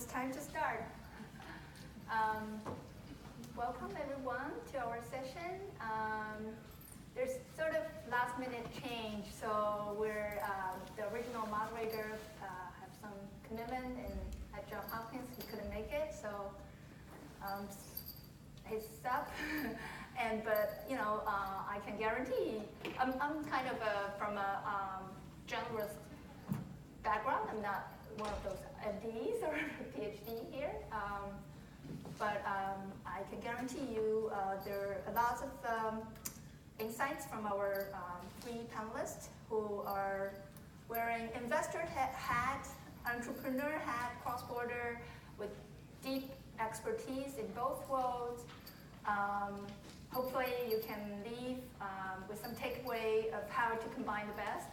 it's time to start. Welcome everyone to our session. There's sort of last minute change, so we're the original moderator have some commitment and at Johns Hopkins he couldn't make it, so he's up. But you know, I can guarantee I'm kind of from a generalist background. I'm not one of those MDs or PhD here, but I can guarantee you there are lots of insights from our three panelists who are wearing investor hat, entrepreneur hat, cross-border, with deep expertise in both worlds. Hopefully you can leave with some takeaway of how to combine the best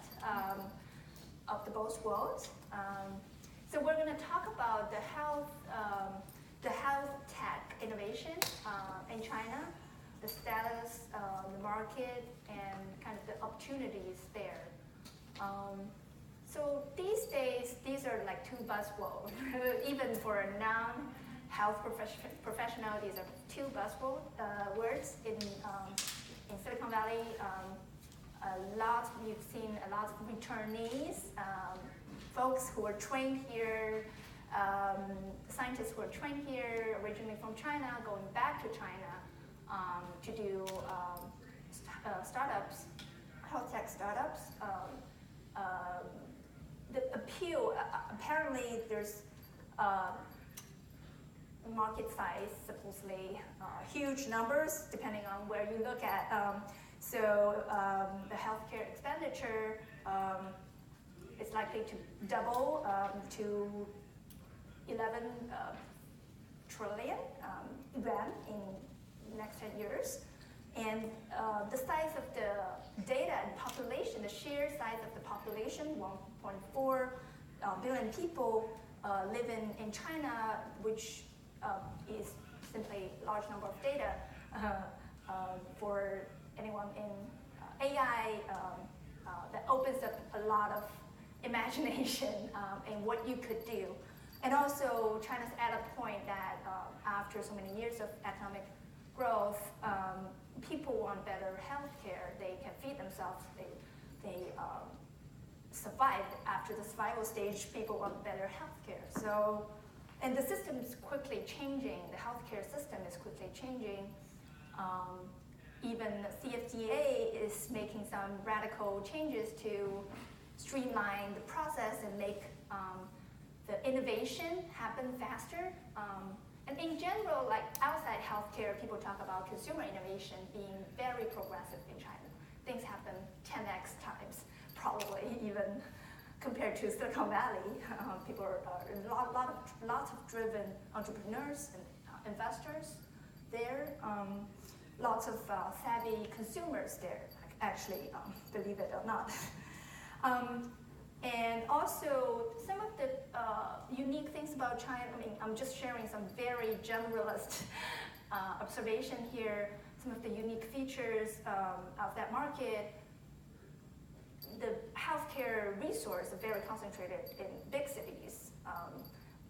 of the both worlds. So we're going to talk about the health tech innovation in China, the status, the market, and kind of the opportunities there. So these days, these are like two buzzwords. Even for a non-health professional, these are two words in Silicon Valley. You've seen a lot of returnees, folks who are trained here, scientists who are trained here, originally from China, going back to China to do startups, health tech startups. The appeal, apparently there's market size, supposedly huge numbers, depending on where you look at. So the healthcare expenditure is likely to double to 11 trillion yuan in the next 10 years. And the size of the data and population, the sheer size of the population, 1.4 billion people live in China, which is simply a large number of data for anyone in AI, that opens up a lot of imagination in what you could do. And also, China's at a point that after so many years of economic growth, people want better healthcare. They can feed themselves. They survive. After the survival stage, people want better healthcare. So, and the system is quickly changing. The healthcare system is quickly changing. Even CFDA is making some radical changes to streamline the process and make the innovation happen faster. And in general, like outside healthcare, people talk about consumer innovation being very progressive in China. Things happen 10x times, probably even compared to Silicon Valley. People are lots of driven entrepreneurs and investors there. Lots of savvy consumers there, actually, believe it or not. And also, some of the unique things about China, I mean, I'm just sharing some very generalist observation here. Some of the unique features of that market. The healthcare resource is very concentrated in big cities.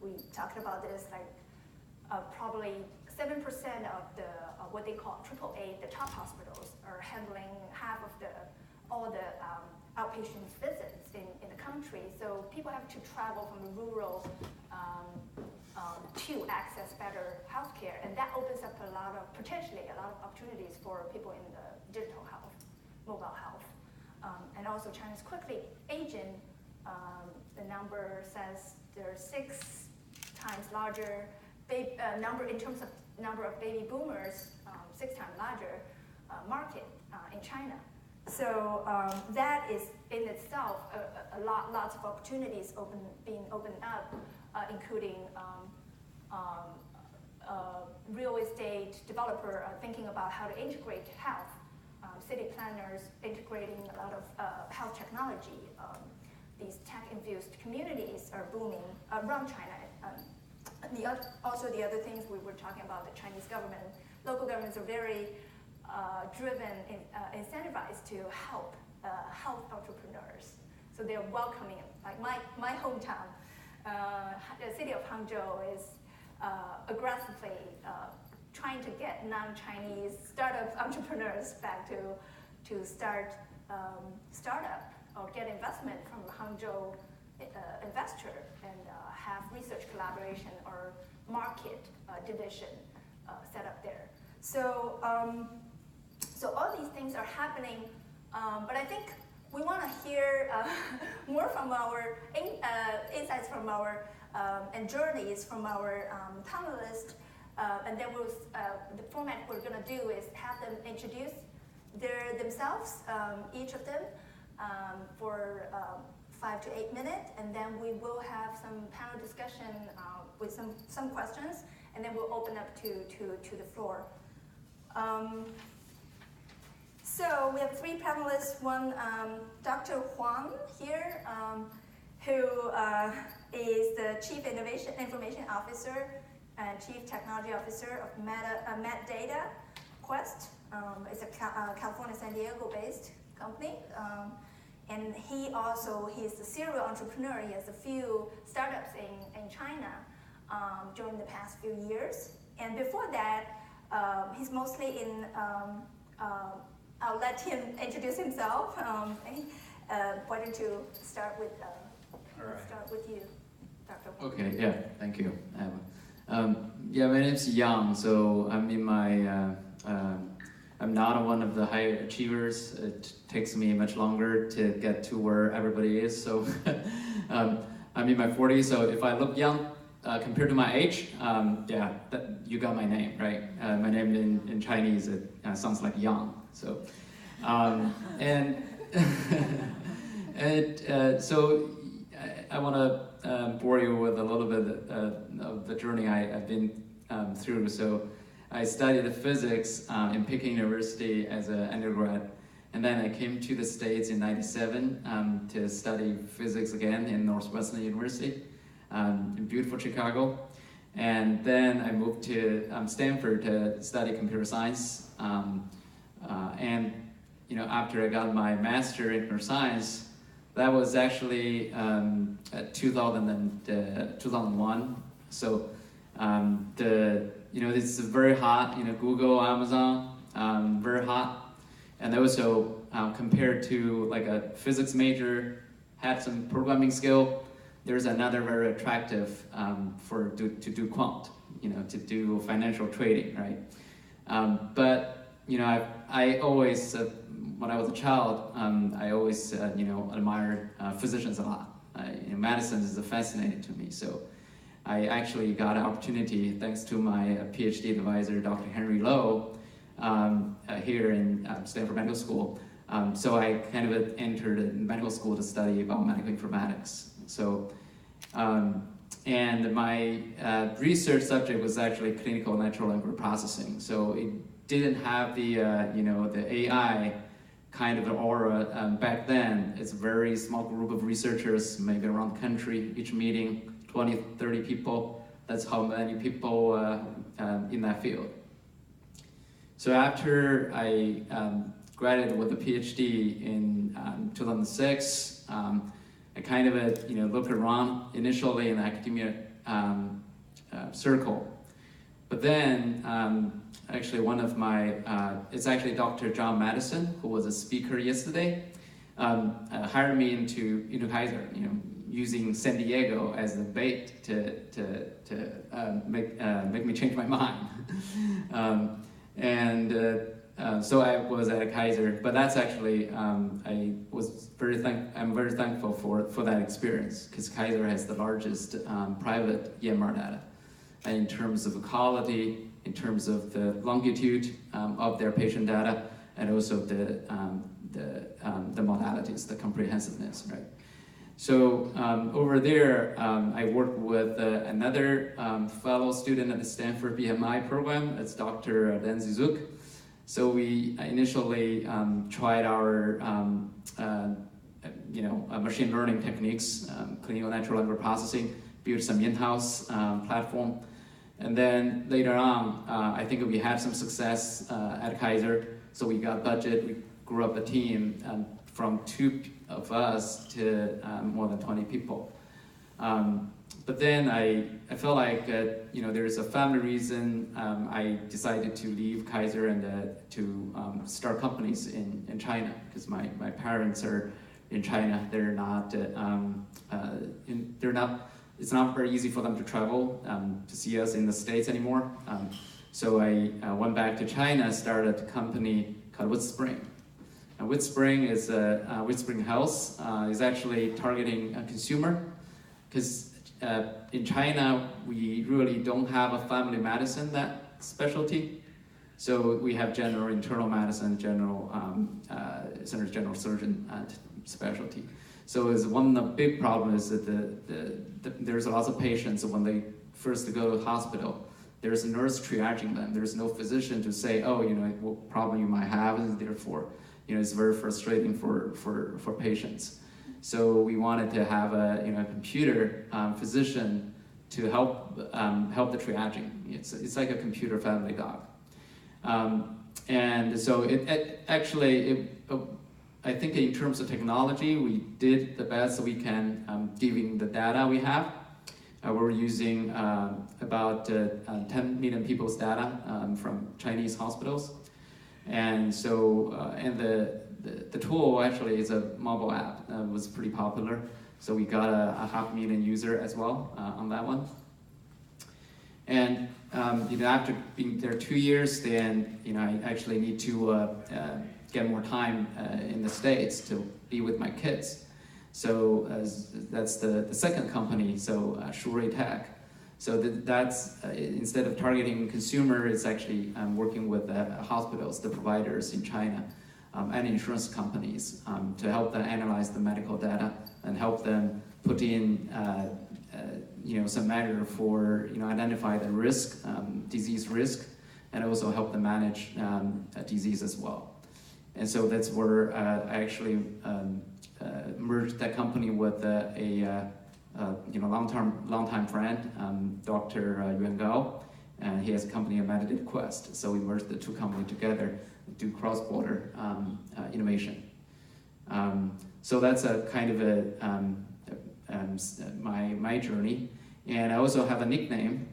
We talked about this, like probably 7% of what they call AAA, the top hospitals, are handling half of all the outpatient visits in the country. So people have to travel from the rural to access better healthcare, and that opens up potentially a lot of opportunities for people in the digital health, mobile health. And also China's quickly aging. The number says there are 6 times larger number in terms of number of baby boomers, 6 times larger market in China. So that is in itself lots of opportunities being opened up, including real estate developer thinking about how to integrate health. City planners integrating a lot of health technology. These tech-infused communities are booming around China. Also, the other things we were talking about, the Chinese government, local governments are very driven, incentivized to help health entrepreneurs. So they're welcoming, like my hometown, the city of Hangzhou is aggressively trying to get non-Chinese startup entrepreneurs back to start startup or get investment from Hangzhou investor and have research collaboration or market division set up there. So, so all these things are happening, but I think we want to hear more from our insights from our and journeys from our panelists, and then the format we're going to do is have them introduce themselves, each of them, for 5 to 8 minutes, and then we will have some panel discussion with some questions, and then we'll open up to the floor. So we have 3 panelists. One, Dr. Huang here, who is the Chief Information Officer and Chief Technology Officer of MedData Quest. It's a California, San Diego-based company. And he's a serial entrepreneur. He has a few startups in China during the past few years. And before that, he's mostly in, I'll let him introduce himself. Why don't you start with, start with you, Dr. Huang. Okay, yeah, thank you. Yeah, my name's Yang, so I'm in my, I'm not one of the high achievers. It takes me much longer to get to where everybody is. So I'm in my 40s, so if I look young compared to my age, yeah, you got my name, right? My name in Chinese, it sounds like Yang. So, and so I want to bore you with a little bit of the journey I've been through. So I studied physics in Peking University as an undergrad, and then I came to the States in '97 to study physics again in Northwestern University in beautiful Chicago. And then I moved to Stanford to study computer science. And you know, after I got my master in computer science, that was actually 2001. So you know, this is very hot. You know, Google, Amazon, very hot. And also compared to like a physics major, had some programming skill. There's another very attractive to do quant, you know, to do financial trading, right? But you know, I always, when I was a child, I always you know, admired physicians a lot. You know, medicine is fascinating to me. So I actually got an opportunity, thanks to my PhD advisor, Dr. Henry Lowe, here in Stanford Medical School. So I kind of entered medical school to study biomedical informatics. So, and my research subject was actually clinical natural language processing. So it didn't have the, you know, the AI kind of an aura back then. It's a very small group of researchers, maybe around the country, each meeting, 20, 30 people. That's how many people in that field. So after I graduated with a PhD in 2006, I kind of you know, looked around initially in the academia circle. But then actually one of my, it's actually Dr. John Madison, who was a speaker yesterday, hired me into Kaiser, you know, using San Diego as the bait to make me change my mind. So I was at Kaiser, but that's actually, I'm very thankful for that experience, because Kaiser has the largest private EMR data, and in terms of quality, in terms of the longitude of their patient data, and also the modalities, the comprehensiveness, right? So over there, I worked with another fellow student at the Stanford BMI program. It's Dr. Dan Zizuk. So we initially tried our you know, machine learning techniques, clinical natural language processing, built some in-house platform. And then later on, I think we had some success at Kaiser. So we got budget, we grew up a team from 2 of us to more than 20 people. But then I felt like there's a family reason. I decided to leave Kaiser and to start companies in China, because my parents are in China. They're not it's not very easy for them to travel to see us in the States anymore. So I went back to China, started a company called Woodspring. And Woodspring is Woodspring Health is actually targeting a consumer, because in China we really don't have a family medicine that specialty. So we have general internal medicine, general general surgeon specialty. So it's one of the big problems is that there's lots of patients when they first go to the hospital. There's a nurse triaging them. There's no physician to say, oh, what problem you might have, and therefore, it's very frustrating for patients. So we wanted to have a computer physician to help the triaging. It's like a computer family dog. And so I think in terms of technology, we did the best we can given the data we have. We're using about 10 million people's data from Chinese hospitals. And so, the tool actually is a mobile app that was pretty popular. So we got a 500,000 user as well on that one. And after being there 2 years, then I actually need to get more time in the States to be with my kids. So that's the second company, so Shuray Tech. So that's instead of targeting consumer, it's actually working with hospitals, the providers in China, and insurance companies to help them analyze the medical data and help them put in some measure for identify the risk, disease risk, and also help them manage disease as well. And so that's where I actually merged that company with a long-time friend, Dr. Yuan Gao, and he has a company, Meditate Quest. So we merged the two companies together to do cross-border innovation. So that's a kind of my journey. And I also have a nickname,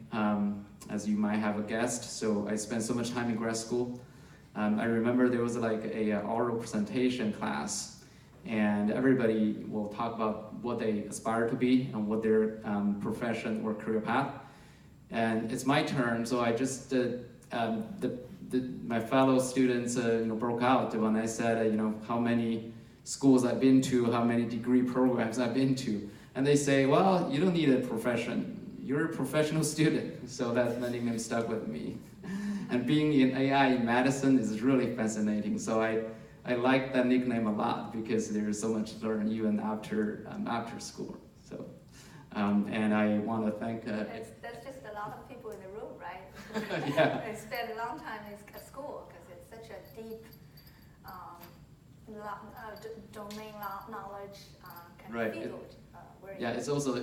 as you might have guessed. So I spent so much time in grad school. I remember there was like a oral presentation class, and everybody will talk about what they aspire to be and what their profession or career path. And it's my turn, so I just my fellow students broke out when I said how many schools I've been to, how many degree programs I've been to, and they say, well, you don't need a profession, you're a professional student. So that nickname stuck with me. And being in AI in medicine is really fascinating. So I like that nickname a lot because there's so much to learn even after school. So, and I want to thank. That's just a lot of people in the room, right? Yeah. They spend a long time at school because it's such a deep domain knowledge kind of field. Yeah, it's also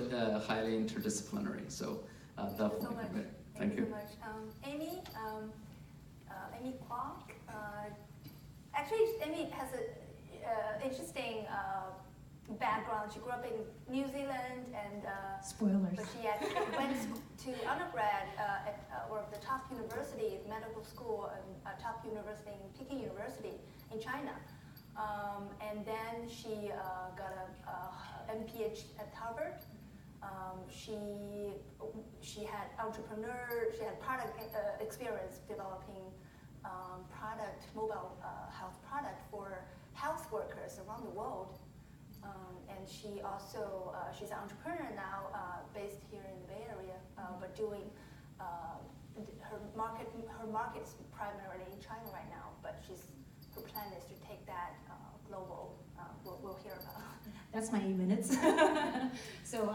highly interdisciplinary. So definitely. Thank you so much. Amy Kwok. Actually, Amy has an interesting background. She grew up in New Zealand, and spoilers. But she went to undergrad at one of the top universities, medical school, and top university in Peking University in China. And then she got a MPH at Harvard. She had product experience developing mobile health product for health workers around the world. And she also, she's an entrepreneur now, based here in the Bay Area, but doing her market's primarily in China right now, but her plan is to take that global. We'll hear about. That's my 8 minutes. So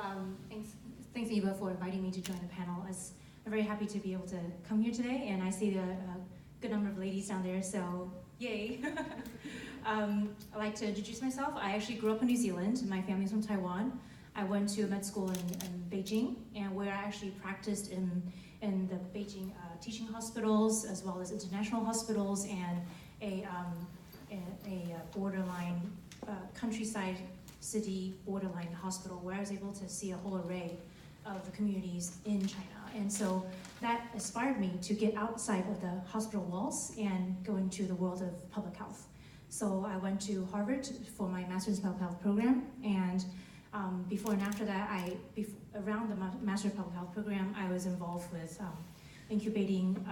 thanks Eva for inviting me to join the panel. I'm very happy to be able to come here today, and I see a good number of ladies down there, so yay. I'd like to introduce myself. I actually grew up in New Zealand. My family's from Taiwan. I went to med school in Beijing, and where I actually practiced in the Beijing teaching hospitals, as well as international hospitals, and a borderline countryside city borderline hospital where I was able to see a whole array of the communities in China. And so that inspired me to get outside of the hospital walls and go into the world of public health. So I went to Harvard for my master's in public health program, and before and after that, around the master's public health program, I was involved with incubating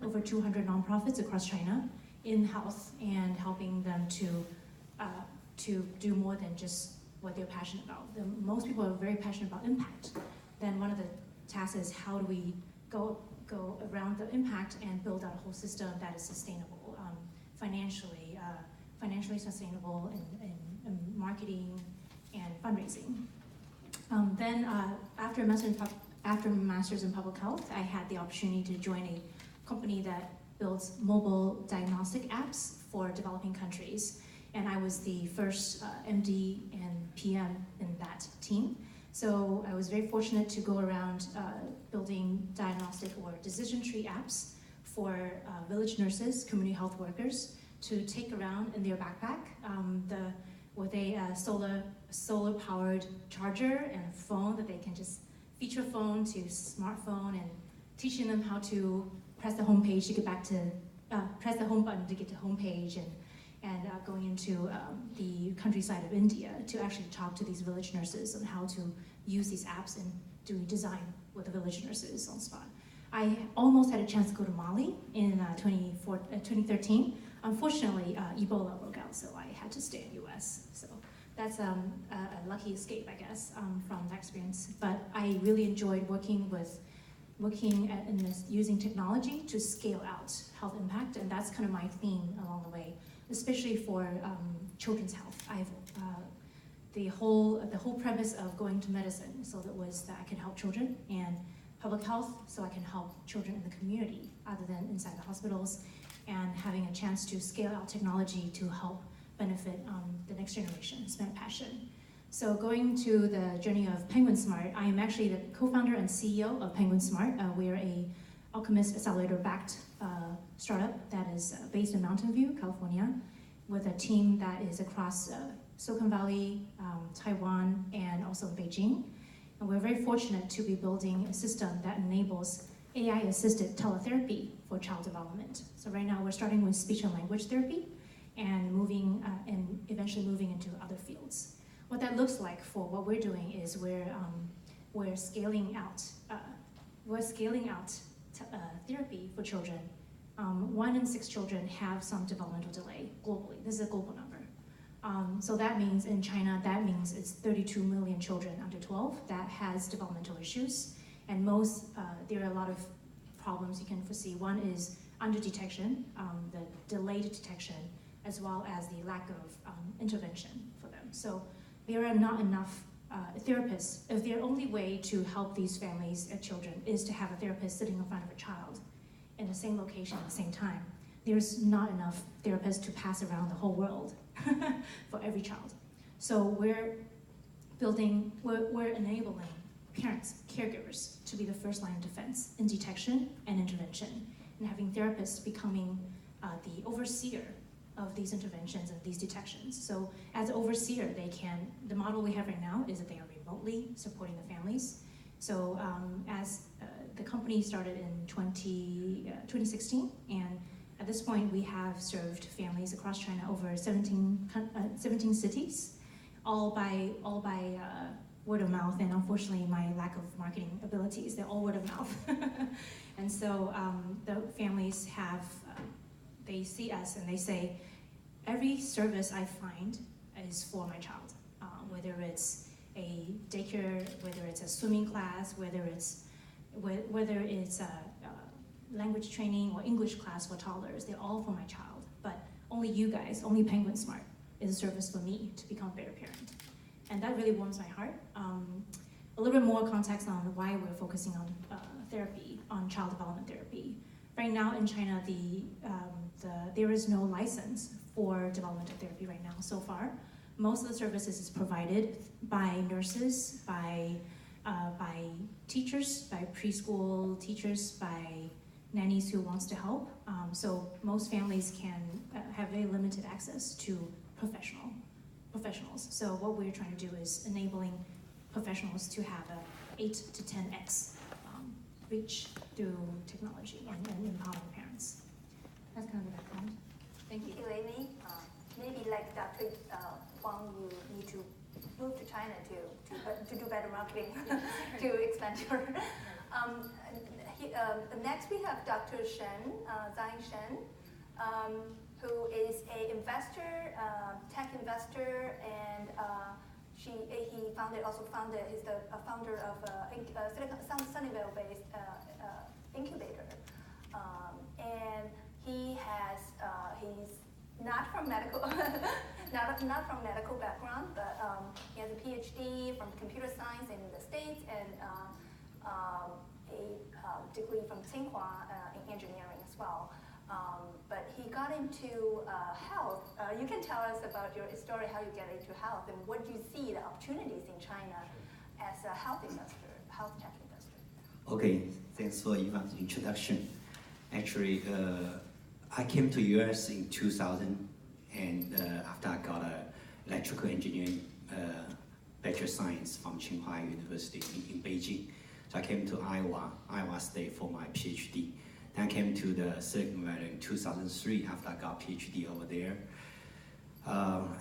over 200 nonprofits across China in health and helping them to do more than just what they're passionate about. Most people are very passionate about impact. Then one of the tasks is how do we go around the impact and build out a whole system that is sustainable, financially sustainable in marketing and fundraising. Then after master's in public health, I had the opportunity to join a company that builds mobile diagnostic apps for developing countries. And I was the first MD and PM in that team. So I was very fortunate to go around building diagnostic or decision tree apps for village nurses, community health workers, to take around in their backpack with a solar-powered charger and a phone that they can just feature phone to smartphone, and teaching them how to press the home page to get back to, press the home button to get to home page, and going into the countryside of India to actually talk to these village nurses on how to use these apps and do design with the village nurses on spot. I almost had a chance to go to Mali in 2013. Unfortunately, Ebola broke out, so I had to stay in US. So that's a lucky escape, I guess, from that experience. But I really enjoyed working using technology to scale out health impact, and that's kind of my theme along the way, especially for children's health. The whole premise of going to medicine was that I can help children, and public health so I can help children in the community other than inside the hospitals, and having a chance to scale out technology to help benefit the next generation. It's my passion. So going to the journey of Penguin Smart, I am actually the co-founder and CEO of Penguin Smart. We are a Alchemist Accelerator-backed startup that is based in Mountain View, California, with a team that is across Silicon Valley, Taiwan, and also Beijing. And we're very fortunate to be building a system that enables AI-assisted teletherapy for child development. So right now we're starting with speech and language therapy and eventually moving into other fields. What that looks like for what we're doing is we're scaling out therapy for children. 1 in 6 children have some developmental delay globally. This is a global number. So that means in China, it's 32 million children under 12 that has developmental issues. And there are a lot of problems you can foresee. One is under-detection, the delayed detection, as well as the lack of intervention for them. So there are not enough therapists. If the only way to help these families and children is to have a therapist sitting in front of a child in the same location at the same time, there's not enough therapists to pass around the whole world for every child. So we're enabling parents, caregivers, to be the first line of defense in detection and intervention, and having therapists becoming the overseer of these interventions and these detections. So as an overseer, the model we have right now is that they are remotely supporting the families. So as the company started in 2016, and at this point we have served families across China over 17 cities, all by word of mouth, and unfortunately my lack of marketing abilities, they're all word of mouth. And so the families they see us and they say, every service I find is for my child, whether it's a daycare, whether it's a swimming class, whether it's a language training or English class for toddlers, they're all for my child. But only you guys, only Penguin Smart is a service for me to become a better parent. And that really warms my heart. A little bit more context on why we're focusing on therapy, on child development therapy. Right now in China, there is no license for developmental therapy right now so far. Most of the services is provided by nurses, by teachers, by preschool teachers, by nannies who wants to help. So most families can have very limited access to professional professionals. So what we're trying to do is enabling professionals to have a 8 to 10x reach through technology and empowering parents. That's kind of the background. Thank you. Thank you, Amy. Maybe like Dr. Huang, you need to move to China to do better marketing, to expand your. Next we have Dr. Shen, Zhang Shen, who is an investor, tech investor, and he's the founder of Sunnyvale-based incubator, and he's not from medical, not from medical background, but he has a PhD from computer science in the States and a degree from Tsinghua in engineering as well. But he got into health. You can tell us about your story, how you get into health, and what you see the opportunities in China as a health investor, health tech investor. Okay, thanks for Ivan's introduction. Actually, I came to US in 2000, and after I got a electrical engineering bachelor science from Tsinghua University in Beijing. So I came to Iowa State for my PhD. Then I came to the Silicon Valley in 2003 after I got PhD over there.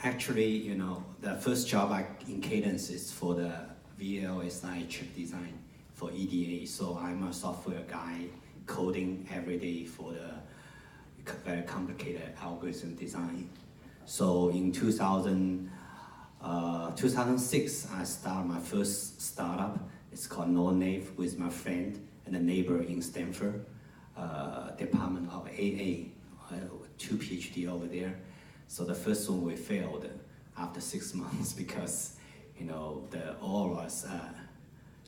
Actually, you know, the first job in Cadence is for the VLSI chip design for EDA. So I'm a software guy coding every day for the very complicated algorithm design. So in 2006, I started my first startup. It's called NoNave with my friend and a neighbor in Stanford, Department of AA, 2 PhD over there. So the first one we failed after 6 months because, you know, all of us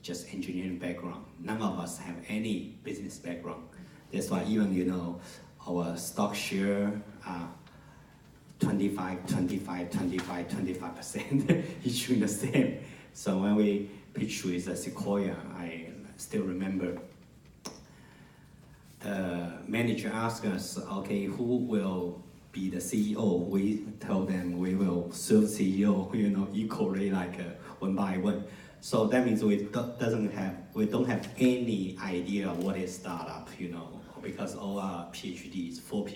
just engineering background. None of us have any business background. That's why even, you know, our stock share 25%, each doing the same. So when we pitched with Sequoia, I still remember the manager asked us, okay, who will be the CEO? We told them we will serve CEO, you know, equally, like one by one. So that means we don't have any idea what is startup, you know, because all our PhDs, 4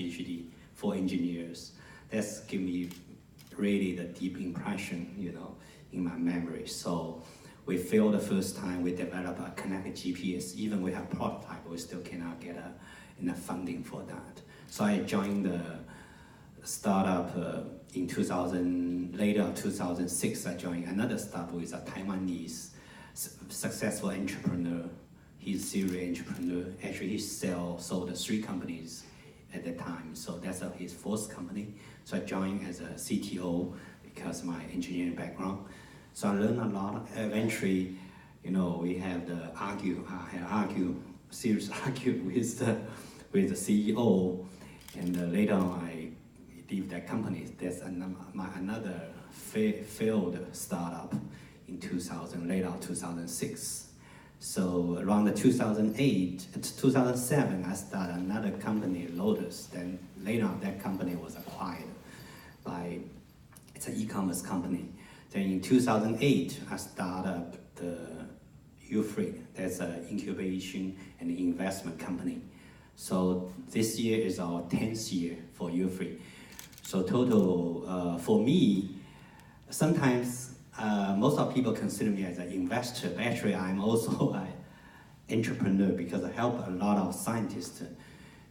engineers. That's give me really the deep impression, you know, in my memory. So we failed the first time. We developed a connected GPS. Even we have prototype, we still cannot get enough funding for that. So I joined the startup in 2006. I joined another startup with a Taiwanese successful entrepreneur. He's a serial entrepreneur. Actually, he sold 3 companies at the time. So that's his 4th company. So I joined as a CTO because of my engineering background. So I learned a lot. Eventually, you know, we had serious argue with the CEO, and later on I leave that company. That's another failed startup in 2006. So around 2007, I started another company, Lotus. Then later on, that company was acquired by, it's an e-commerce company. Then in 2008, I started the U3. That's an incubation and investment company. So this year is our 10th year for U3. So total, for me, sometimes most of people consider me as an investor, but actually I'm also an entrepreneur because I help a lot of scientists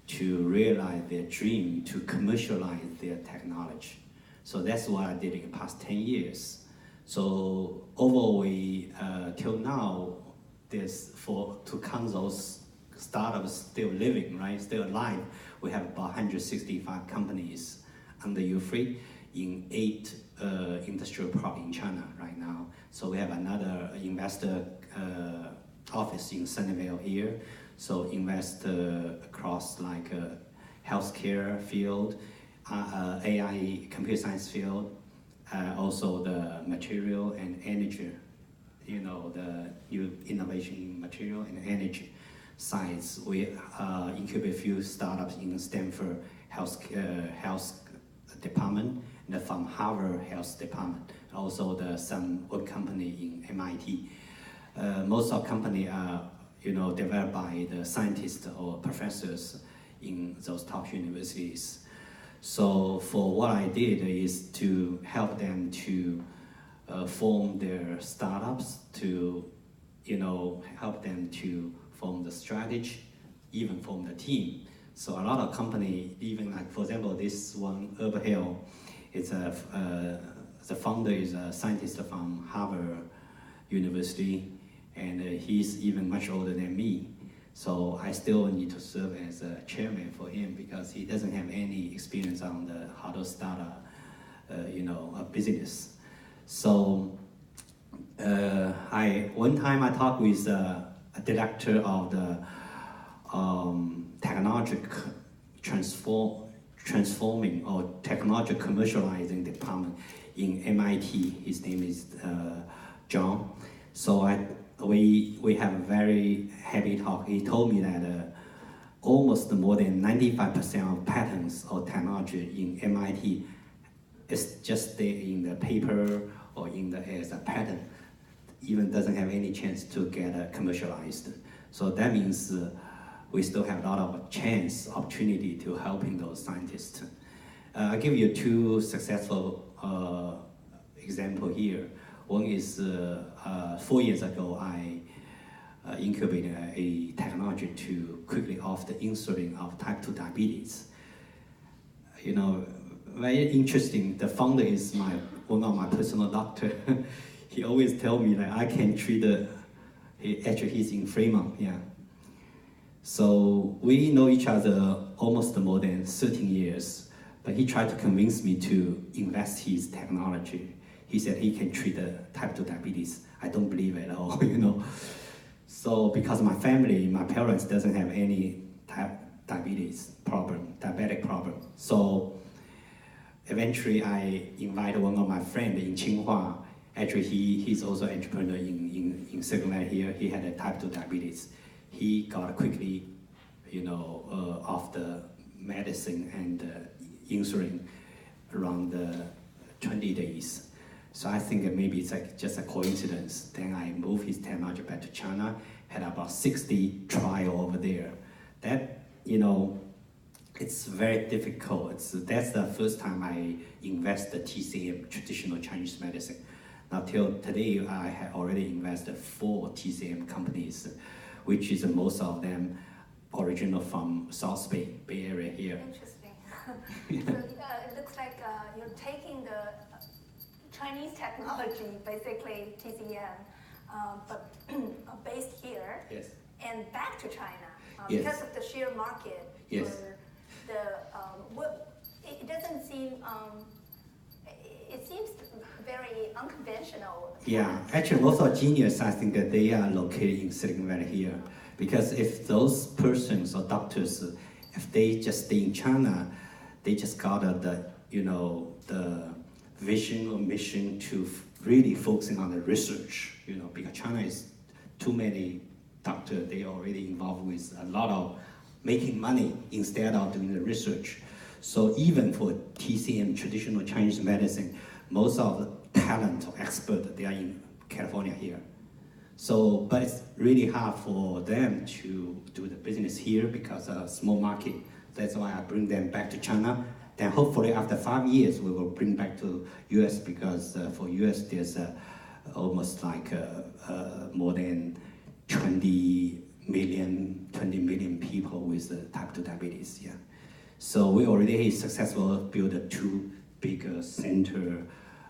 to realize their dream, to commercialize their technology. So that's what I did in the past 10 years. So overall, till now, to count those startups still living, right, still alive, we have about 165 companies under U3 in 8 industrial parks in China right now. So we have another investor office in Sunnyvale here. So invest across like healthcare field, AI, computer science field, also the material and energy, you know, the new innovation in material and energy science. We incubate a few startups in Stanford health department, from Harvard Health Department, also some good company in MIT. Most of company are developed by the scientists or professors in those top universities. So for what I did is to help them to form their startups, to help them to form the strategy, even form the team. So a lot of company, even like for example this one, Herbal Health, it's the founder is a scientist from Harvard University, and he's even much older than me. So I still need to serve as a chairman for him because he doesn't have any experience on how to start a business. So one time I talked with a director of the technology transforming or technology commercializing department in MIT. His name is John. So we have a very happy talk. He told me that almost more than 95% of patents or technology in MIT is just there in the paper or as a patent, even doesn't have any chance to get commercialized. So that means we still have a lot of opportunity to helping those scientists. I'll give you two successful examples here. One is 4 years ago, I incubated a technology to quickly off the insulin of type 2 diabetes. Very interesting. The founder is one of my personal doctor. He always tell me that I can treat he's in Fremont, yeah. So we know each other almost more than 13 years, but he tried to convince me to invest his technology. He said he can treat the type 2 diabetes. I don't believe at all, So because my parents doesn't have any diabetic problem. So eventually I invited one of my friends in Tsinghua. Actually, he's also an entrepreneur in Silicon Valley here. He had a type 2 diabetes. He got quickly, off the medicine and insulin around 20 days. So I think maybe it's like just a coincidence. Then I moved his technology back to China, had about 60 trials over there. That, it's very difficult. That's the first time I invest the TCM, traditional Chinese medicine. Now till today, I have already invested 4 TCM companies, which is most of them original from South Bay Area here. Interesting. So it looks like you're taking the Chinese technology, basically TCM, but based here, Yes. and back to China Yes. because of the sheer market. Yes. It doesn't seem. It seems very unconventional. Yeah, actually, most of genius, I think that they are located in Silicon Valley here, because if those persons or doctors, if they just stay in China, they just got the vision or mission to really focusing on the research, because China is too many doctors, they already involved with a lot of making money instead of doing the research. So even for TCM, traditional Chinese medicine, most of the talent or expert, they are in California here. So, but it's really hard for them to do the business here because of a small market. That's why I bring them back to China. Then hopefully after 5 years, we will bring back to US, because for US, there's almost like more than 20 million people with type 2 diabetes, yeah. So we already successfully built 2 big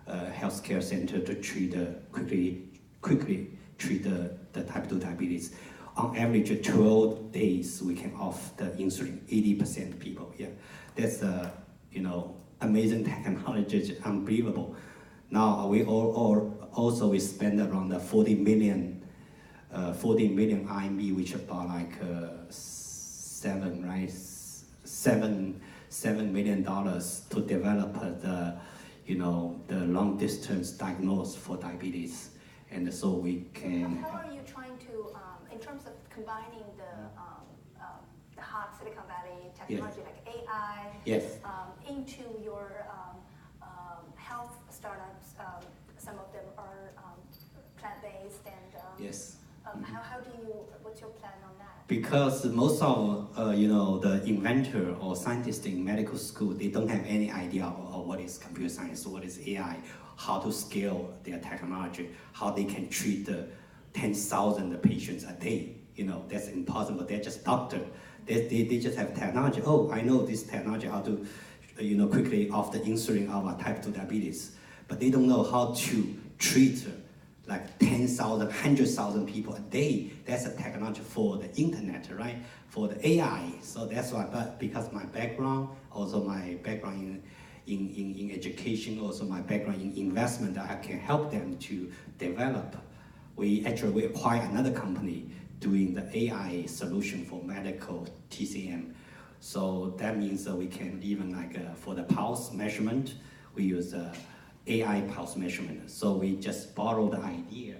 healthcare center to quickly treat the type 2 diabetes. On average, 12 days we can off the insulin, 80% people, yeah. That's amazing technology, unbelievable. Now we also spend around 40 million RMB, which is about like $7 million to develop the long distance diagnosis for diabetes, and so we can. How are you trying to, in terms of combining the hot Silicon Valley technology, Yes. like AI, Yes. into your startups. Some of them are plant-based, and Yes. how do you? What's your plan on that? Because most of the inventor or scientist in medical school, they don't have any idea of what is computer science, what is AI, how to scale their technology, how they can treat 10,000 patients a day. That's impossible. They're just doctor. They just have technology. Oh, I know this technology, how to quickly off the insulin of type 2 diabetes. But they don't know how to treat like 10,000, 100,000 people a day. That's a technology for the internet, right? For the AI. So that's why, but because my background, also my background in education, also my background in investment, I can help them to develop. We acquire another company doing the AI solution for medical TCM. So that means that we can even for the pulse measurement, we use AI pulse measurement. So we just borrow the idea,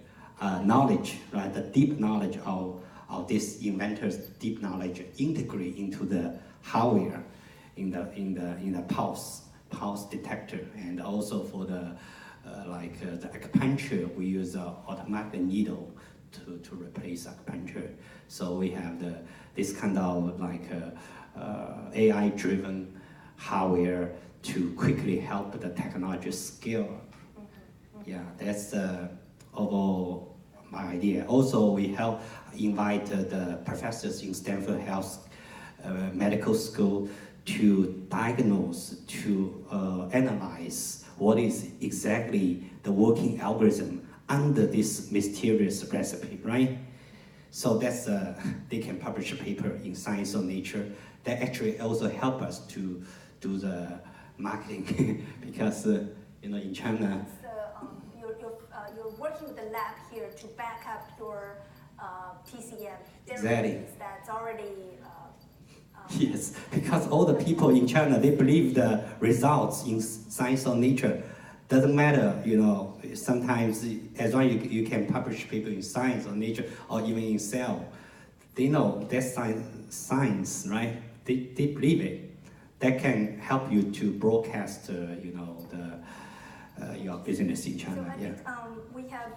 knowledge, right? The deep knowledge of this inventor's deep knowledge integrate into the hardware in the pulse detector, and also for the the acupuncture, we use automatic needle to replace acupuncture. So we have this kind of AI-driven hardware to quickly help the technology scale. Yeah, that's overall my idea. Also, we invite the professors in Stanford Health Medical School to diagnose, to analyze what is exactly the working algorithm under this mysterious recipe, right? So that's they can publish a paper in Science or Nature that actually also help us to do the marketing because in China. You're working with the lab here to back up your TCM Exactly. therapies that's already. Yes, because all the people in China, they believe the results in Science or Nature. Doesn't matter, sometimes as long as you can publish paper in Science or Nature or even in Cell, they know that's science, right? They believe it. That can help you to broadcast, your business in China. So I think we have,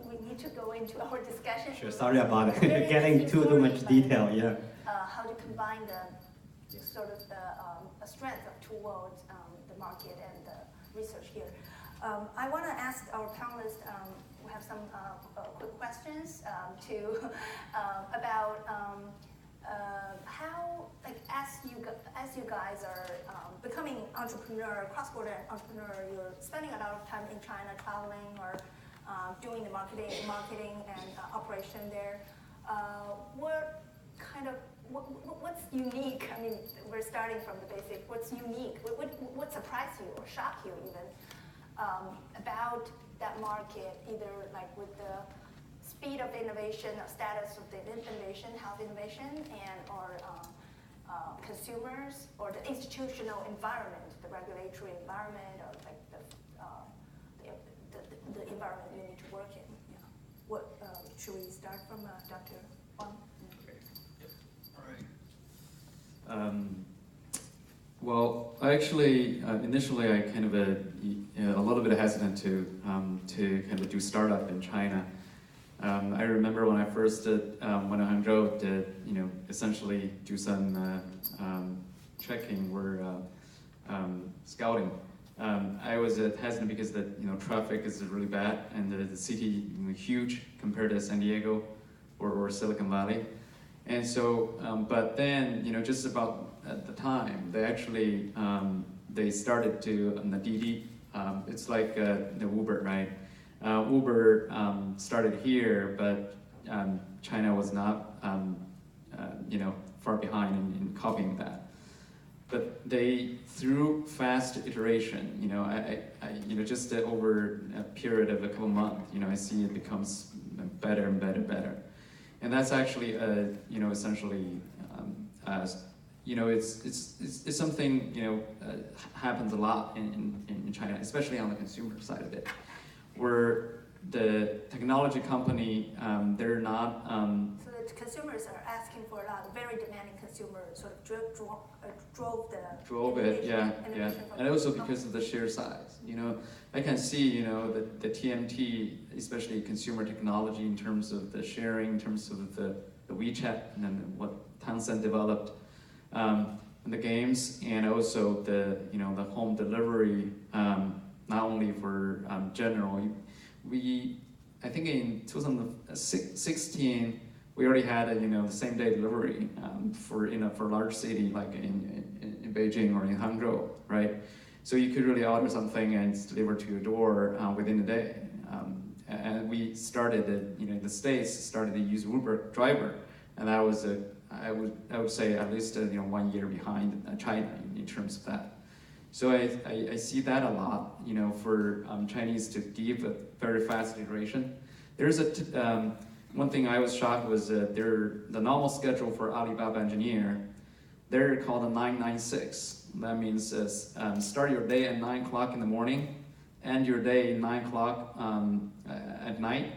we need to go into our discussion. Sure, sorry about it. Getting too much detail, yeah. How to combine the sort of the strength of two worlds, the market and the research here. I want to ask our panelists, we have some quick questions about how, as you guys are becoming cross-border entrepreneur, you're spending a lot of time in China, traveling or doing the marketing and operation there. What's unique? I mean, we're starting from the basic. What's unique? What surprised you or shocked you even about that market? Either with the speed of innovation, or status of the innovation, health innovation, or consumers, or the institutional environment, the regulatory environment, or the environment you need to work in. Yeah. What should we start from, Dr. Wang? Well, actually, initially I kind of a little bit hesitant to kind of do startup in China. I remember when I first went to Hangzhou to essentially do some checking or scouting. I was hesitant because the traffic is really bad and the city huge compared to San Diego or Silicon Valley. And so, but then, just about at the time, they actually, they started to, the Didi, it's like the Uber, right? Uber started here, but China was not, far behind in copying that. But they, through fast iteration, I just over a period of a couple months, I see it becomes better and better and better. And that's actually, essentially, it's something, happens a lot in China, especially on the consumer side of it, where the technology company, they're not... So the consumers are asking for a lot, very demanding consumer sort of drove it, yeah. innovation from And also the because of the sheer size. I can see, the TMT, especially consumer technology, in terms of the sharing, in terms of the WeChat, and then what Tencent developed, and the games, and also the home delivery, not only for general. I think in 2016 we already had the same day delivery for a large city like in Beijing or in Hangzhou, right? So you could really order something and it's delivered to your door within a day. And we started, the States started to use Uber driver, and that was I would say at least 1 year behind China in terms of that. So I see that a lot, for Chinese to give a very fast iteration. There's one thing I was shocked was the normal schedule for Alibaba engineer, they're called a 996. That means start your day at 9 o'clock in the morning, end your day at 9 o'clock at night,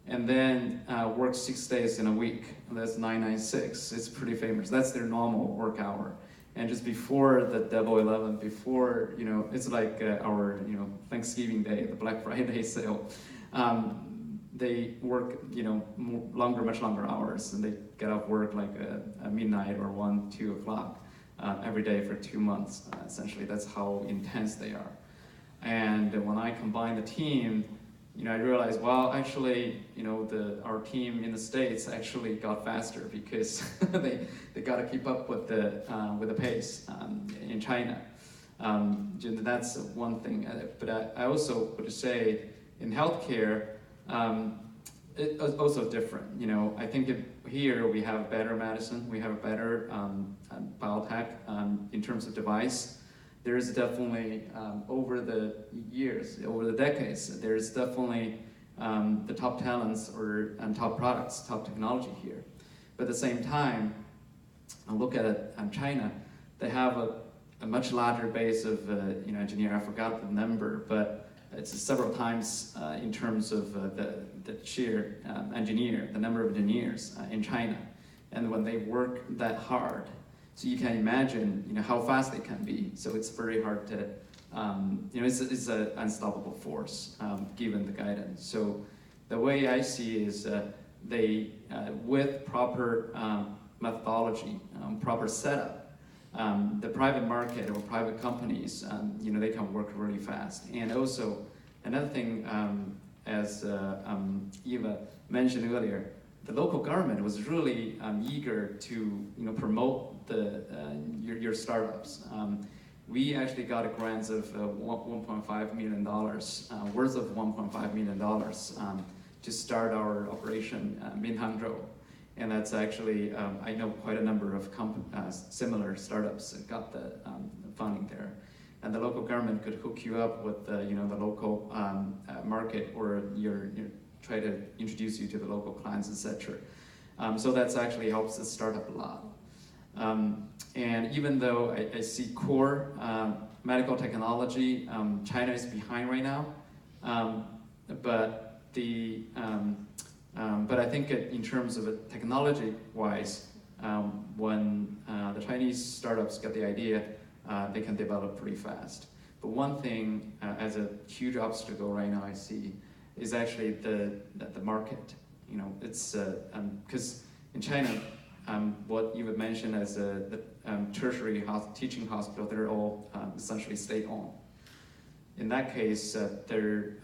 and then work 6 days in a week. That's 996. It's pretty famous. That's their normal work hour. And just before the Double 11, before, it's like our, Thanksgiving Day, the Black Friday sale. They work, much longer hours, and they get off work like at midnight or 1, 2 o'clock every day for 2 months. Essentially, that's how intense they are. And when I combine the team, I realized, well, actually, our team in the States actually got faster because they got to keep up with the pace in China. That's one thing. But I also would say in healthcare, it's also different. I think here we have better medicine, we have better biotech in terms of device. There's definitely, over the years, over the decades, there's definitely the top talents and top products, top technology here. But at the same time, I look at China, they have a much larger base of engineers. I forgot the number, but it's several times in terms of the sheer engineer, the number of engineers in China. And when they work that hard, so you can imagine, how fast they can be. So it's very hard to, it's an unstoppable force given the guidance. So the way I see is they, with proper methodology, proper setup, the private market or private companies, they can work really fast. And also another thing, as Eva mentioned earlier, the local government was really eager to promote your startups. We actually got a grant of $1.5 million, worth of $1.5 million to start our operation in Hangzhou. And that's actually, I know quite a number of similar startups that got the funding there. And the local government could hook you up with the local market, or try to introduce you to the local clients, etc. So that's actually helps the startup a lot. And even though I see core medical technology, China is behind right now, but I think in terms of technology-wise, when the Chinese startups get the idea, they can develop pretty fast. But one thing as a huge obstacle right now I see is actually the market. It's because in China, what you would mention as the tertiary teaching hospital, they're all essentially state-owned. In that case, they're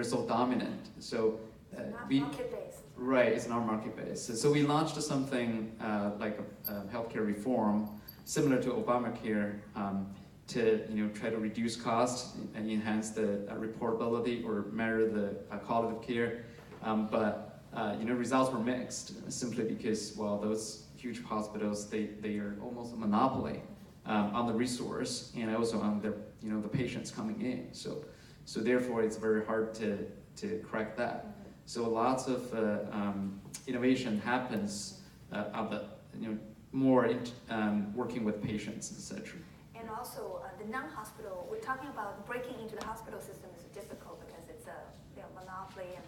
so dominant. So not market-based. Right, it's not market-based. So we launched something like a healthcare reform, similar to Obamacare, to try to reduce costs and enhance the reportability or measure the quality of care. But results were mixed, simply because, well, those huge hospitals, they are almost a monopoly on the resource and also on the patients coming in. So therefore, it's very hard to crack that. So lots of innovation happens on the more working with patients, etc. And also the non-hospital, we're talking about breaking into the hospital system is difficult because it's a monopoly and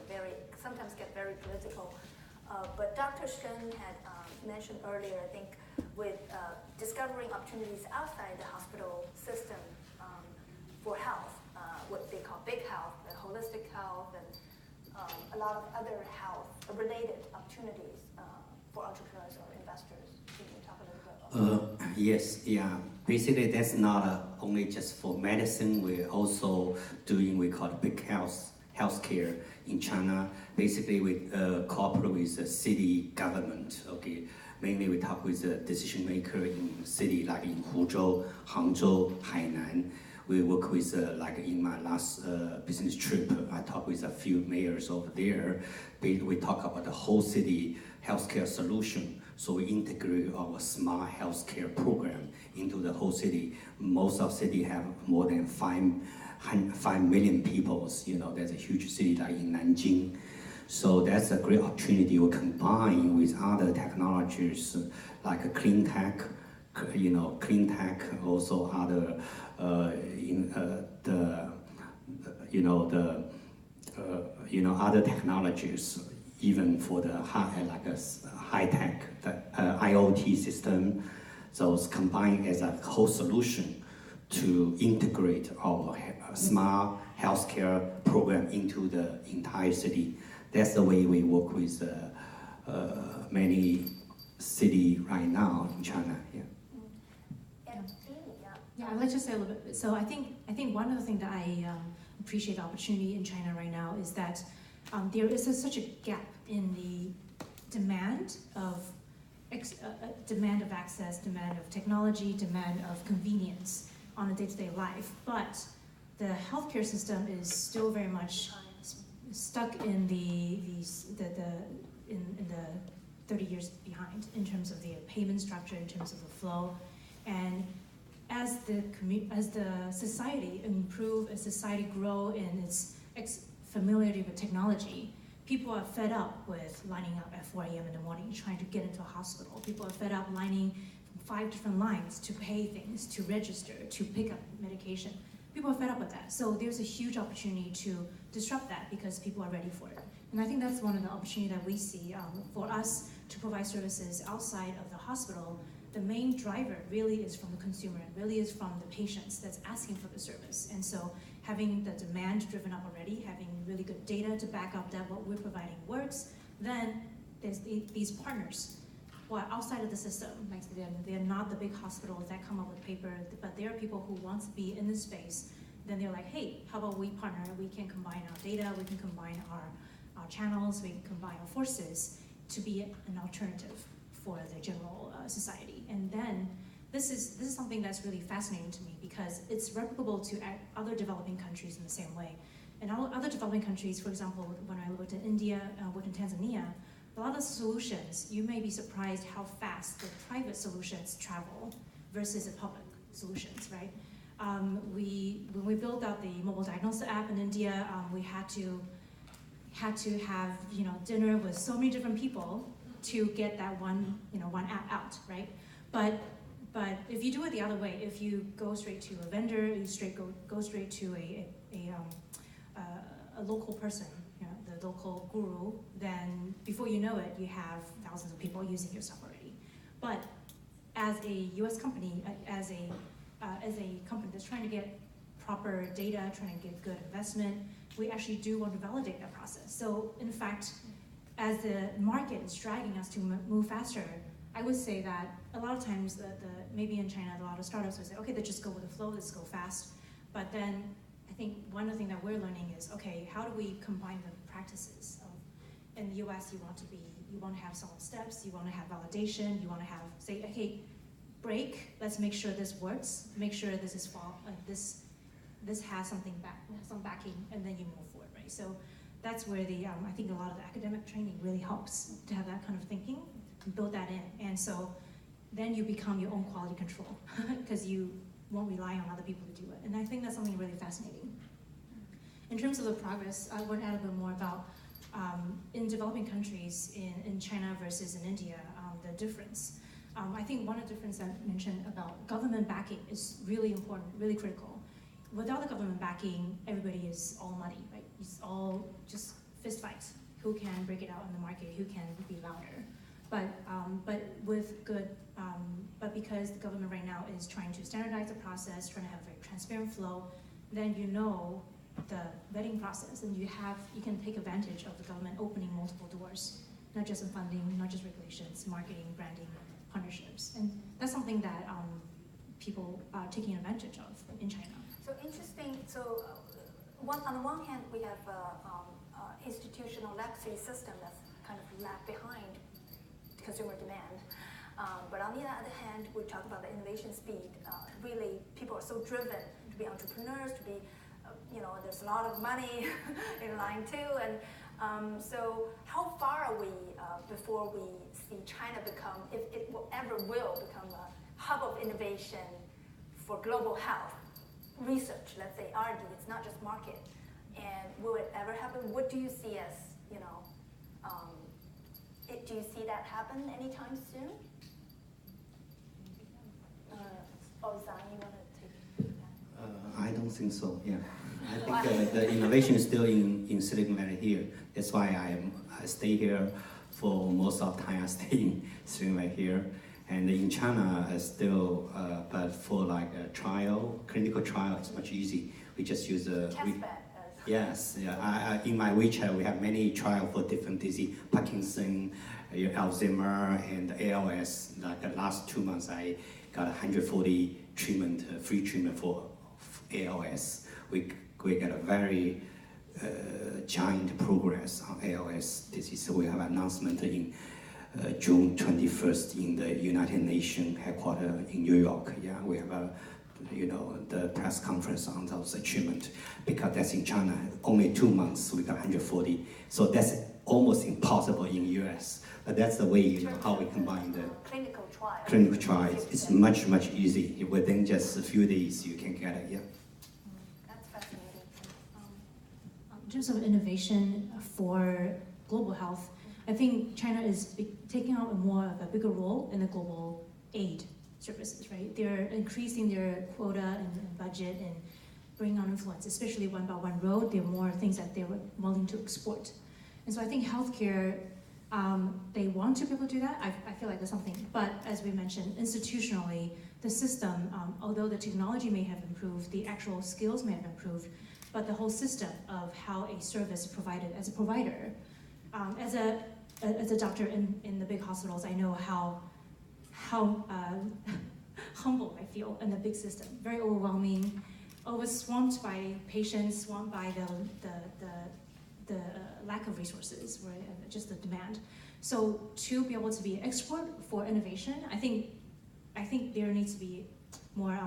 sometimes get very political. But Dr. Shen had mentioned earlier, I think, with discovering opportunities outside the hospital system for health, what they call big health, the holistic health, and a lot of other health-related opportunities for entrepreneurs or investors. Can you talk a little bit about that? Yes, yeah. Basically, that's not only just for medicine. We're also doing, we call it big healthcare in China. Basically, we cooperate with the city government. Okay, mainly we talk with the decision maker in city like in Huzhou, Hangzhou, Hainan. We work with, like in my last business trip, I talked with a few mayors over there. We talk about the whole city healthcare solution. So we integrate our smart healthcare program into the whole city. Most of city have more than 5 million people. You know, there's a huge city like in Nanjing. So that's a great opportunity to combine with other technologies like clean tech, clean tech, also other other technologies, even for the high tech, the IoT system. So it's combined as a whole solution to integrate our smart healthcare program into the entire city. That's the way we work with many cities right now in China. Yeah. Yeah, I'd like to say a little bit. So I think one of the things that I appreciate the opportunity in China right now is that there is such a gap in the demand of access, demand of technology, demand of convenience on a day-to-day life. But the healthcare system is still very much stuck in the 30 years behind in terms of the payment structure, in terms of the flow, and as the society improve, as society grow in its familiarity with technology, people are fed up with lining up at 4 a.m. in the morning trying to get into a hospital. People are fed up lining 5 different lines to pay things, to register, to pick up medication. People are fed up with that. So there's a huge opportunity to disrupt that because people are ready for it. And I think that's one of the opportunities that we see for us to provide services outside of the hospital. The main driver really is from the consumer, really is from the patients that's asking for the service. And so having the demand driven up already, having really good data to back up that what we're providing works, then there's these partners who are outside of the system. Like they're not the big hospitals that come up with paper, but there are people who want to be in this space. Then they're like, hey, how about we partner? We can combine our data, we can combine our channels, we can combine our forces to be an alternative for the general society. And then this is something that's really fascinating to me because it's replicable to other developing countries in the same way. In other developing countries, for example, when I looked at India, worked in Tanzania, a lot of solutions, you may be surprised how fast the private solutions travel versus the public solutions, right? When we built out the mobile diagnosis app in India, we had to have dinner with so many different people to get that one app out, right? But if you do it the other way, if you go straight to a vendor, you go straight to a local person, the local guru, then before you know it, you have thousands of people using your stuff already. But as a U.S. company, as a company that's trying to get proper data, trying to get good investment, we actually do want to validate that process. So in fact, as the market is dragging us to move faster, I would say that a lot of times, maybe in China, a lot of startups would say, okay, let's just go with the flow, let's go fast. But then I think one of the things that we're learning is, okay, how do we combine the practices? In the US, you want to have solid steps, you want to have validation, you want to have, say, okay, break, let's make sure this works, make sure this is this has some backing, and then you move forward, right? So that's where I think a lot of the academic training really helps to have that kind of thinking, and build that in. And so then you become your own quality control because you won't rely on other people to do it. And I think that's something really fascinating. In terms of the progress, I want to add a bit more about in developing countries in China versus in India, the difference. I think one of the differences I mentioned about government backing is really important, really critical. Without the government backing, everybody is all money, right? It's all just fist fights. who can break it out in the market, who can be louder. But with good, but because the government right now is trying to standardize the process, trying to have a very transparent flow, then you know the vetting process, and you can take advantage of the government opening multiple doors, not just in funding, not just regulations, marketing, branding, partnerships, and that's something that people are taking advantage of in China. So interesting. So on the one hand, we have institutional legacy system that's kind of lag behind consumer demand. But on the other hand, we talk about the innovation speed. Really, people are so driven to be entrepreneurs, to be, there's a lot of money in line too. And so how far are we before we see China become, if it will become a hub of innovation for global health research, let's say R&D, it's not just market. And will it ever happen? What do you see as, do you see that happen anytime soon? Zhang, you want to take that? I don't think so, yeah. I think the innovation is still in Silicon Valley here. That's why I stay here for most of the time. I stay in Silicon Valley here. And in China, still, but for like a clinical trial, it's much easy. We just use a... Yes, yeah. In my WeChat, we have many trials for different disease, Parkinson, Alzheimer, and ALS. Like the last 2 months, I got 140 free treatment for ALS. We got a very giant progress on ALS disease. So we have an announcement in June 21st in the United Nations headquarters in New York. Yeah, we have the press conference on those achievements, because that's in China. Only 2 months, we got 140. So that's almost impossible in US. But that's the way, how we combine the clinical trials. It's much, much easier. Within just a few days, you can get it, yeah. That's fascinating. In terms of innovation for global health, I think China is taking on more of a bigger role in the global aid services, right? They're increasing their quota and budget and bringing on influence, especially One Belt One Road. There are more things that they're willing to export. And so I think healthcare, they want to be able to do that. I feel like there's something, but as we mentioned, institutionally, the system, although the technology may have improved, the actual skills may have improved, but the whole system of how a service provided as a provider, as a doctor in the big hospitals, I know how humble I feel in the big system. Very overwhelming, swamped by patients, swamped by the lack of resources, right? Just the demand. So to be able to be an expert for innovation, I think there needs to be more.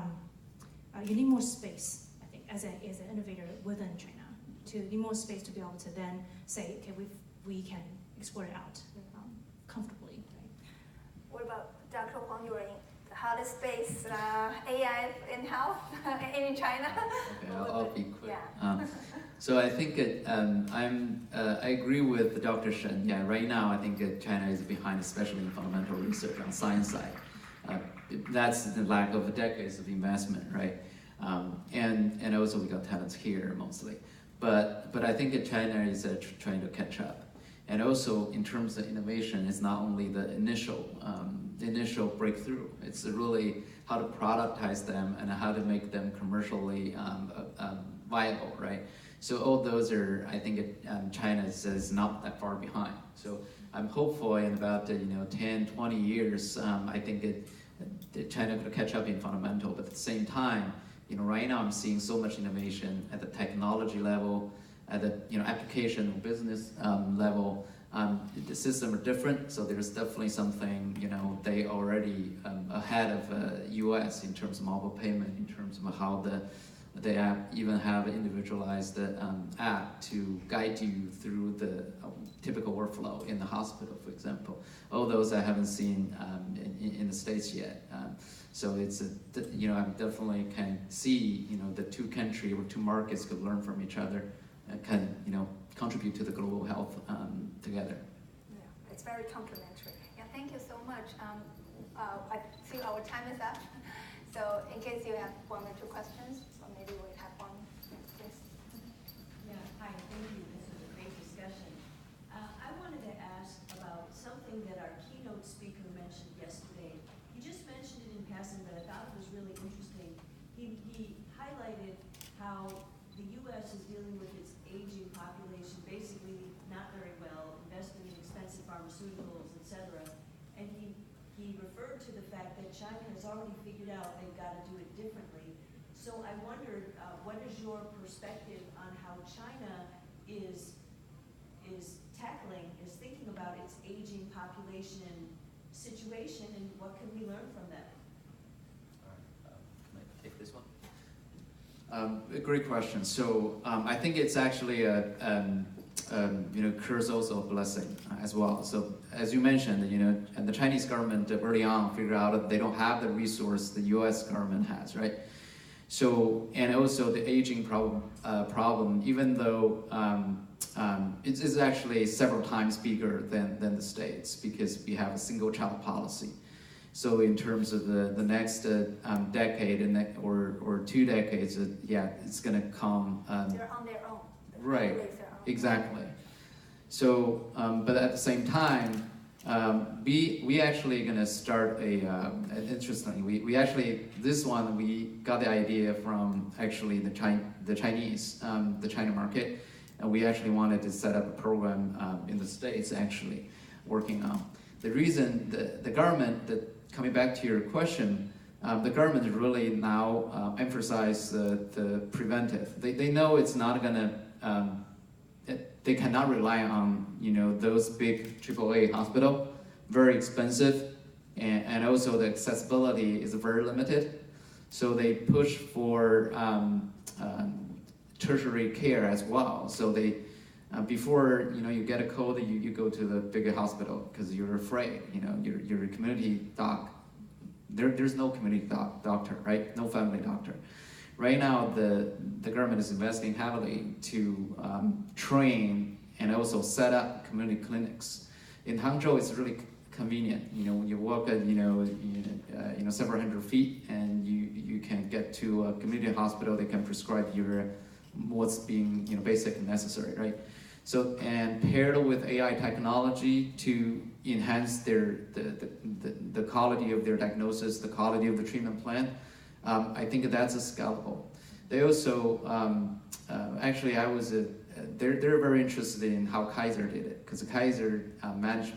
You need more space, I think, as an innovator within China, to need more space to be able to then say, okay, we can export it out comfortably. Right? What about Dr. Huang? You are in the hottest space, AI in health in China. Okay, I'll be quick. Yeah. So I think I agree with Dr. Shen. Yeah, right now I think China is behind, especially in fundamental research on science side. That's the lack of decades of investment, right? And also we got talents here mostly. But I think that China is trying to catch up. And also in terms of innovation, it's not only the initial breakthrough. It's really how to productize them and how to make them commercially viable, right? So all those are, I think, China is not that far behind. So I'm hopeful in about 10, 20 years, I think China could catch up in fundamental. But at the same time, right now I'm seeing so much innovation at the technology level, at the application business level. The systems are different, so there's definitely something they already ahead of US in terms of mobile payment, in terms of how they even have an individualized app to guide you through the typical workflow in the hospital, for example. All those I haven't seen in the States yet. So it's I definitely can see the two countries or two markets could learn from each other and can contribute to the global health together. Yeah, it's very complementary. Yeah, thank you so much. I see our time is up. So in case you have 1 or 2 questions, or maybe we'll have one. Please. Yeah, hi, thank you. This was a great discussion. referred to the fact that China has already figured out they've got to do it differently. So I wondered, what is your perspective on how China is thinking about its aging population situation, and what can we learn from them? All right, can I take this one? A great question. So I think it's actually a curse, also a blessing as well. So as you mentioned, and the Chinese government early on figured out that they don't have the resource the U.S. government has, right? So, and also the aging problem, even though it's actually several times bigger than the States, because we have a single child policy. So in terms of the next decade or 2 decades, it's going to come. They're on their own. Right, exactly. So, but at the same time, we actually going to start interestingly, we actually, this one, we got the idea from actually the Chinese, the China market, and we actually wanted to set up a program in the States, actually, working on. The reason the government, coming back to your question, the government really now emphasize the preventive. They know it's not gonna, they cannot rely on those big AAA hospital, very expensive, and also the accessibility is very limited. So they push for tertiary care as well. So they, before you get a cold, you go to the bigger hospital because you're afraid. Your community doc. There's no community doctor, right? No family doctor. Right now, the government is investing heavily to train and also set up community clinics. In Hangzhou, it's really convenient. When you walk at several hundred feet, and you can get to a community hospital. They can prescribe your what's being basic and necessary, right? So, and paired with AI technology to enhance the quality of their diagnosis, the quality of the treatment plan. I think that's a scalable. They also, actually, they're very interested in how Kaiser did it, because Kaiser managed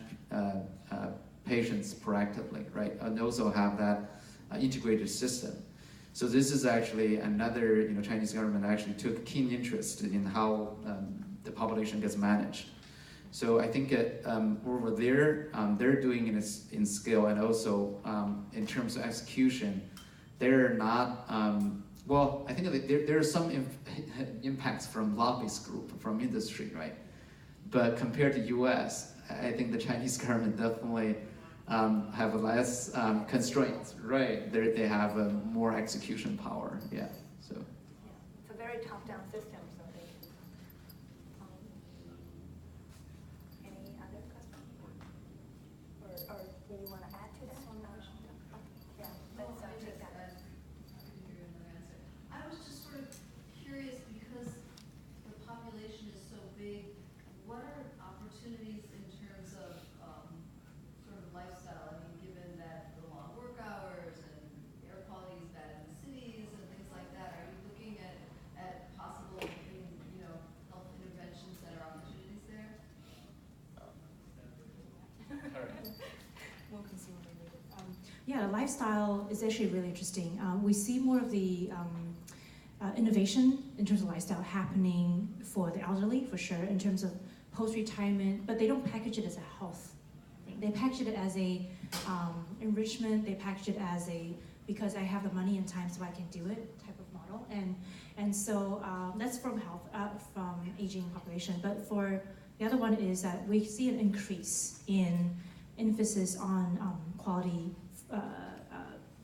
patients proactively, right? And also have that integrated system. So this is actually another, Chinese government actually took keen interest in how the population gets managed. So I think over there, they're doing it in scale, and also in terms of execution, they're not, well, I think there are some impacts from lobbyist group, from industry, right? But compared to US, I think the Chinese government definitely have less constraints, right? They have more execution power, yeah. So. Yeah. It's a very top-down system, so they. Any other questions? Or do you want to add to that one? Yeah, let's take that. I was just sort of curious, because the population is so big, what are opportunities in terms of sort of lifestyle? I mean, given that the long work hours and air quality is bad in the cities and things like that, are you looking at possible health intervention center opportunities there? All right. More consumer related. Yeah, lifestyle is actually really interesting. We see more of the innovation in terms of lifestyle happening for the elderly, for sure, in terms of post-retirement, but they don't package it as a health thing. They package it as a enrichment. They package it as a because I have the money and time so I can do it type of model. And so that's from health, from aging population. But for the other one is that we see an increase in emphasis on quality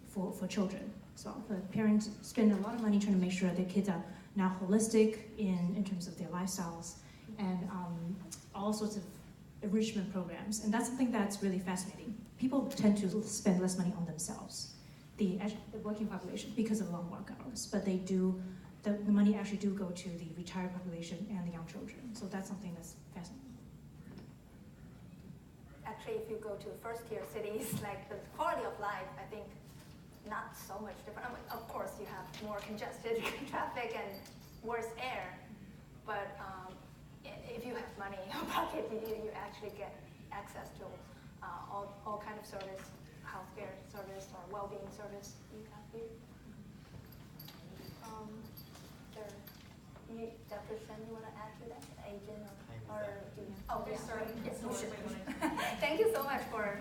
for children. So the parents spend a lot of money trying to make sure their kids are now holistic in terms of their lifestyles, and all sorts of enrichment programs. And that's something that's really fascinating. People tend to spend less money on themselves, the working population, because of long work hours, but they do, the money actually do go to the retired population and the young children. So that's something that's fascinating. Actually, if you go to first-tier cities, like the quality of life, I think not so much different. I mean, of course, you have more congested traffic and worse air, but if you have money in your pocket, you actually get access to all kind of service. healthcare service or well-being service you have here. Dr. Shen, you want to add to that? Agent or do you? Oh, yeah. Sorry. Yes, Sorry. Thank you so much for